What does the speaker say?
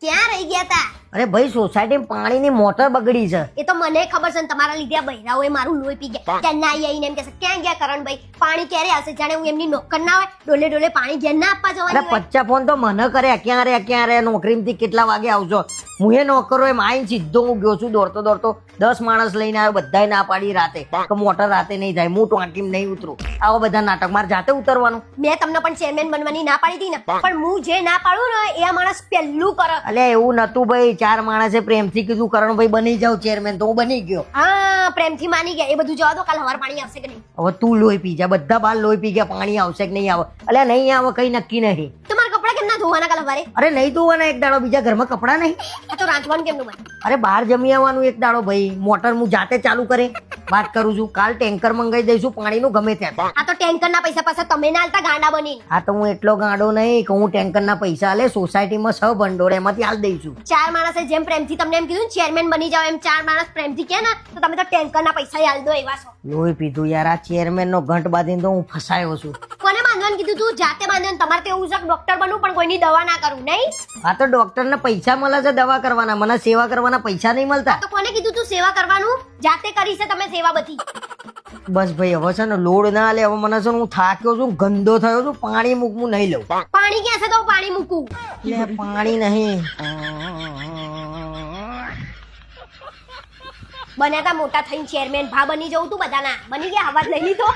ક્યાં રહી ગયા તા? અરે ભાઈ સોસાયટીમાં પાણીની મોટર બગડી છે. એ તો મને ખબર છે ને તમારા લીધે આ બૈરાઓએ મારું લોહી પી ગયા. ત્યાં ના આવીને એમ કહેશે ક્યાં ગયા કરણભાઈ, પાણી ક્યારે આવશે? જાણે હું એમની નોકર ના હોય, ડોલે ડોલે પાણી ઘેર ના આપવા અરે જવાની હોય. 50 ફોન તો મને કર્યા, ક્યાં રે નોકરીમાંથી કેટલા વાગે આવશો? હું એ નોકરો એમ આઈને સીધો હું ગયો છું દોડતો 10 માણસ લઈને આવ્યો, બધાય ના પાડી રાતે કે મોટર રાતે નહીં જાય, હું ટોંટીમાં નહીં ઉતરું. આવા બધા નાટક મારે જાતે ઉતરવાનું. મેં તમને પણ ચેરમેન બનવાની ના પાડી હતી ને, પણ હું જે ના પાડું ને એ આ માણસ પહેલું કરે. અલ્યા એવું નતું ભાઈ, 4 માણસે પ્રેમથી કીધું કરણભાઈ બની જાવ ચેરમેન, તો હું બની ગયો. હા, પ્રેમથી માની ગયા. એ બધું જવા દો, કાલ હવાર પાણી આવશે કે નહીં? હવે તું લોહી પી જા, બધા બાર લોહી પી ગયા, પાણી આવશે કે નહીં આવે? અલ્યા નહીં આવે કઈ નક્કી નહીં. તમારા કપડા કેમ ના ધોવાના કાલ હવારે? અરે નહીં ધોવાના એક દાડો, બીજા ઘરમાં કપડા નહીં. આ તો રાંધવાનું કેમનું બને? અરે બહાર જમી આવવાનું એક દાડો ભાઈ, મોટર હું જાતે ચાલુ કરે વાત કરું છું. કાલ ટેન્કર મંગાવી દઈશું પાણીનું ગમે ત્યાં. આ તો ટેન્કર ના પૈસા પાછા તમે ના આલતા ગાંડા બની. હા તો હું એટલો ગાંડો નહીં કે હું ટેન્કર ના પૈસા આલે, સોસાયટીમાં છ ભંડોળ એમાંથી આલ દઈશું. 4 માણસે જેમ પ્રેમથી તમને એમ કીધું ચેરમેન બની જાવ, એમ 4 માણસ પ્રેમથી કે ને તો તમે તો ટેન્કર ના પૈસા આલ દો એવા છો. લોહી પીધું યાર, આ ચેરમેન નો ઘંટ બાંધીને તો હું ફસાયો છું. કોને બાંધવાનું કીધું? તું જાતે બાંધવાનું. તમારે તો એવું છે ડોક્ટર બનવું પણ કોઈની દવા ના કરું નહીં. આ તો ડોક્ટર ને પૈસા મળે છે દવા કરવાના, મને સેવા કરવાના પૈસા નહીં મળતા. તો કોને કીધું તું સેવા કરવાનું? જાતે કરી છે તમે સેવા બધી. બસ ભાઈ હવે છે ને લોડ ના લે, હવે મને છે ને હું થાક્યો છું, ગંદો થયો છું, પાણી મૂકવું નહીં લઉં. પાણી ક્યાં છે તો હું પાણી મૂકું? લે પાણી નહીં. બન્યા તા મોટા થઈને ચેરમેન ભા બની જવું તું બધાના. બની ગયા, અવાજ લઈ લીધો.